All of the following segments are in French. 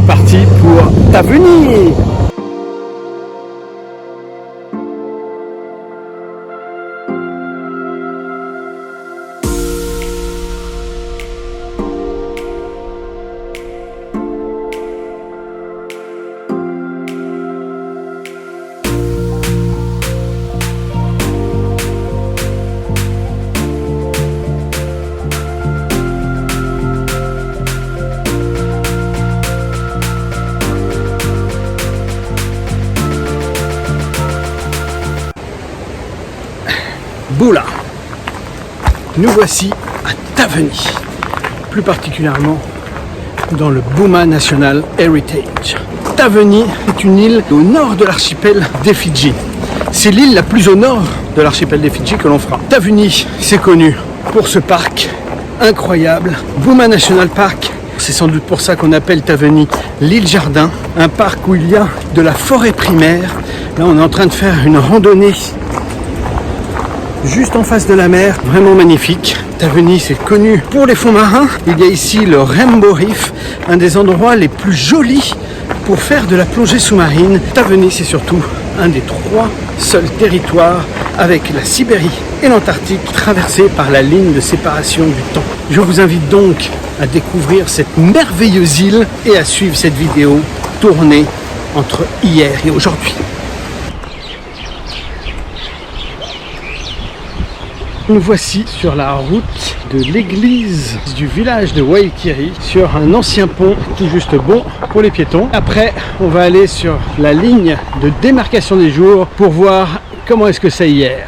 parti pour Taveuni. Boula. Nous voici à Taveuni, plus particulièrement dans le Bouma National Heritage. Taveuni est une île au nord de l'archipel des Fidji. C'est l'île la plus au nord de l'archipel des Fidji que l'on fera. Taveuni, c'est connu pour ce parc incroyable, Bouma National Park. C'est sans doute pour ça qu'on appelle Taveuni l'île Jardin, un parc où il y a de la forêt primaire. Là, on est en train de faire une randonnée juste en face de la mer, vraiment magnifique. Taveuni, c'est connu pour les fonds marins. Il y a ici le Rainbow Reef, un des endroits les plus jolis pour faire de la plongée sous-marine. Taveuni, c'est surtout un des 3 seuls territoires avec la Sibérie et l'Antarctique traversés par la ligne de séparation du temps. Je vous invite donc à découvrir cette merveilleuse île et à suivre cette vidéo tournée entre hier et aujourd'hui. Nous voici sur la route de l'église du village de Waikiri, sur un ancien pont tout juste bon pour les piétons. Après, on va aller sur la ligne de démarcation des jours pour voir comment est-ce que c'est hier.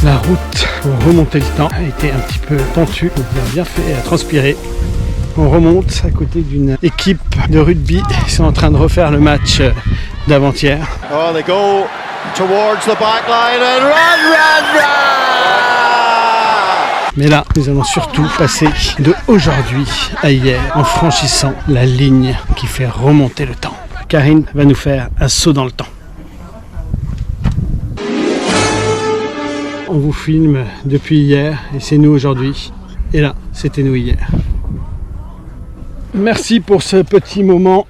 La route pour remonter le temps a été un petit peu tentue, on a bien fait à transpirer. On remonte à côté d'une équipe de rugby, ils sont en train de refaire le match d'avant-hier. Oh, they go towards the back line and run! Mais là, nous allons surtout passer de aujourd'hui à hier en franchissant la ligne qui fait remonter le temps. Karine va nous faire un saut dans le temps. On vous filme depuis hier et c'est nous aujourd'hui. Et là, c'était nous hier. Merci pour ce petit moment.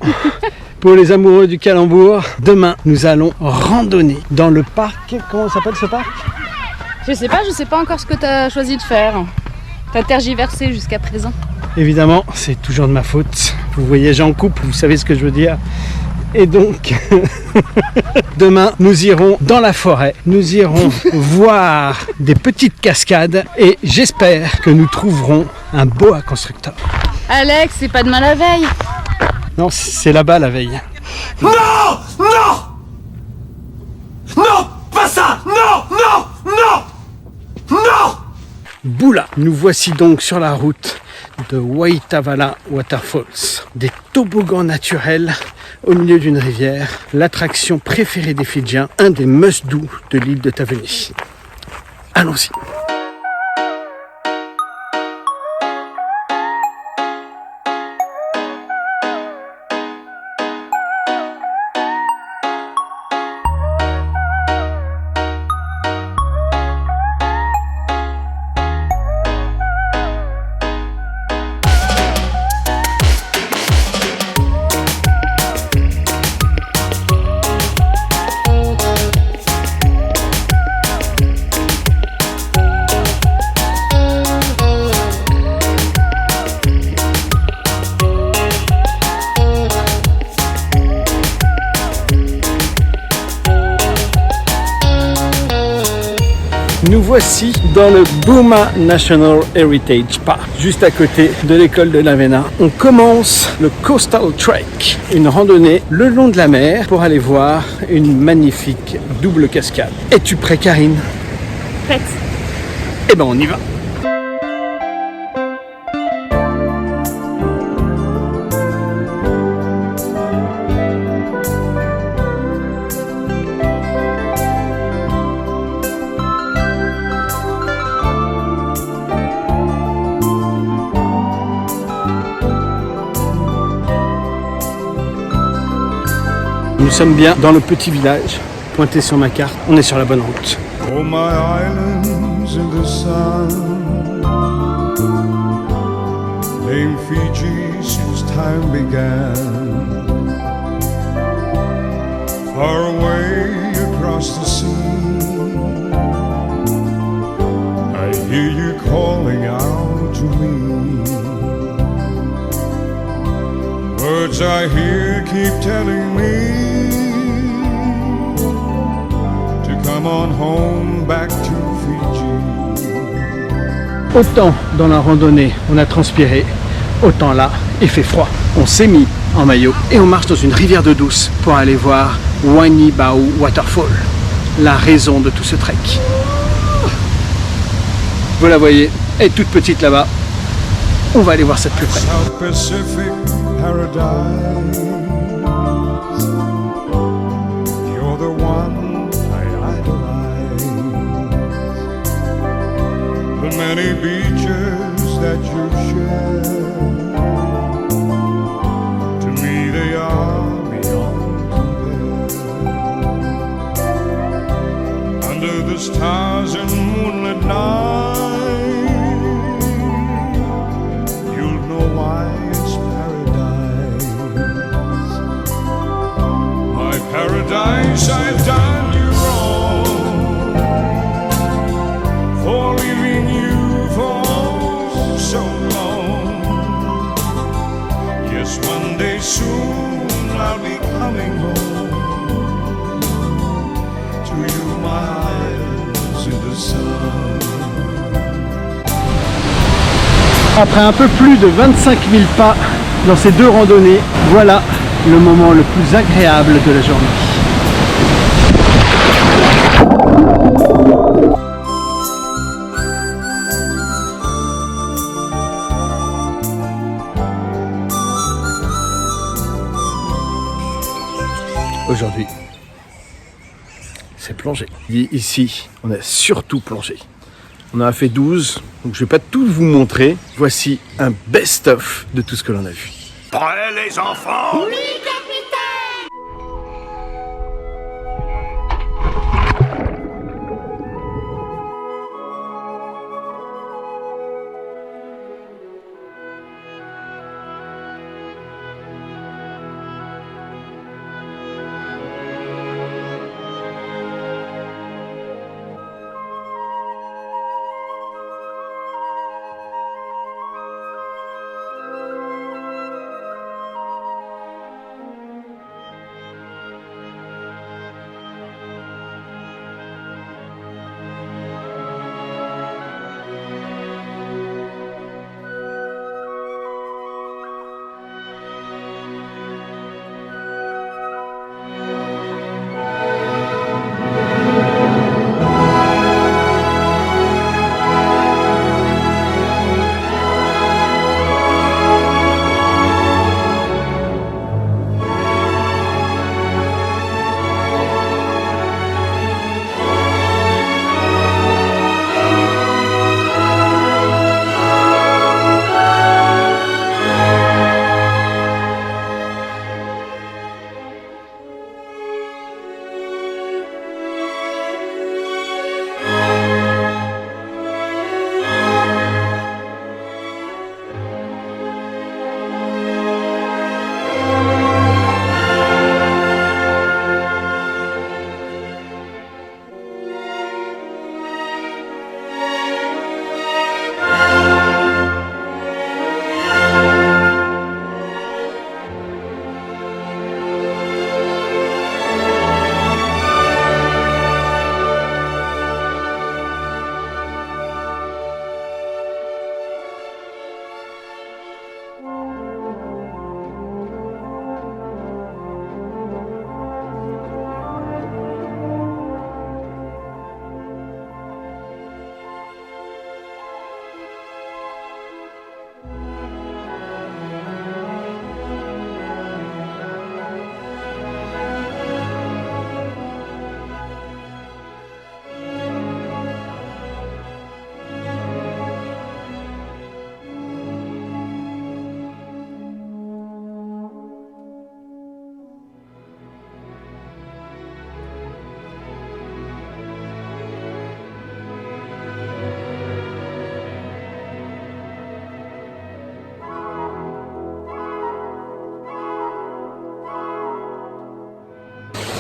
Pour les amoureux du calembour, demain, nous allons randonner dans le parc. Comment s'appelle ce parc? Je sais pas encore ce que tu as choisi de faire. Tu as tergiversé jusqu'à présent. Évidemment, c'est toujours de ma faute. Vous voyagez en couple, vous savez ce que je veux dire. Et donc, demain, nous irons dans la forêt, nous irons voir des petites cascades et j'espère que nous trouverons un boa constructeur. Alex, c'est pas demain la veille. Non, c'est là-bas la veille. Non! Non! Non! Pas ça! Non! Non! Non! Non! Boula, nous voici donc sur la route de Waitavala Waterfalls. Des toboggans naturels au milieu d'une rivière, l'attraction préférée des Fidjiens, un des must-do de l'île de Taveuni. Allons-y. Nous voici dans le Bouma National Heritage Park, juste à côté de l'école de Lavena. On commence le Coastal Trek, une randonnée le long de la mer pour aller voir une magnifique double cascade. Es-tu prêt, Karine? Prête. Eh ben on y va. Nous sommes bien dans le petit village, pointé sur ma carte, on est sur la bonne route. Oh, my islands in the sun, named Fiji since time began. Far away across the sea, I hear you calling out to me. Words I hear keep telling me to come on home back to Fiji. Autant dans la randonnée on a transpiré, autant là il fait froid. On s'est mis en maillot et on marche dans une rivière d'eau douce pour aller voir Wanibao Waterfall, la raison de tout ce trek. Vous la voyez, elle est toute petite là-bas. On va aller voir ça de plus près. South Pacific paradise, you're the one I idolize. The many beaches that you share, to me they are beyond compare. Under the stars and moonlit night, you'll know why it's paradise. My paradise, I've done you wrong for leaving you for so long. Yes, one day soon I'll be coming home to you, my eyes in the sun. Après un peu plus de 25 000 pas dans ces deux randonnées, voilà le moment le plus agréable de la journée. Aujourd'hui, c'est plongé. Ici, on a surtout plongé. On en a fait 12, donc je ne vais pas tout vous montrer. Voici un best-of de tout ce que l'on a vu. Prêts les enfants?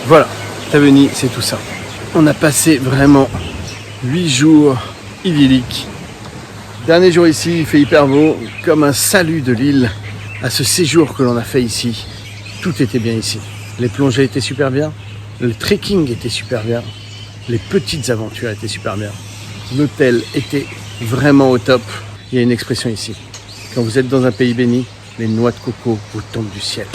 Voilà, Taveuni, c'est tout ça. On a passé vraiment 8 jours idylliques. Dernier jour ici, il fait hyper beau, comme un salut de l'île à ce séjour que l'on a fait ici. Tout était bien ici. Les plongées étaient super bien, le trekking était super bien, les petites aventures étaient super bien. L'hôtel était vraiment au top. Il y a une expression ici. Quand vous êtes dans un pays béni, les noix de coco vous tombent du ciel.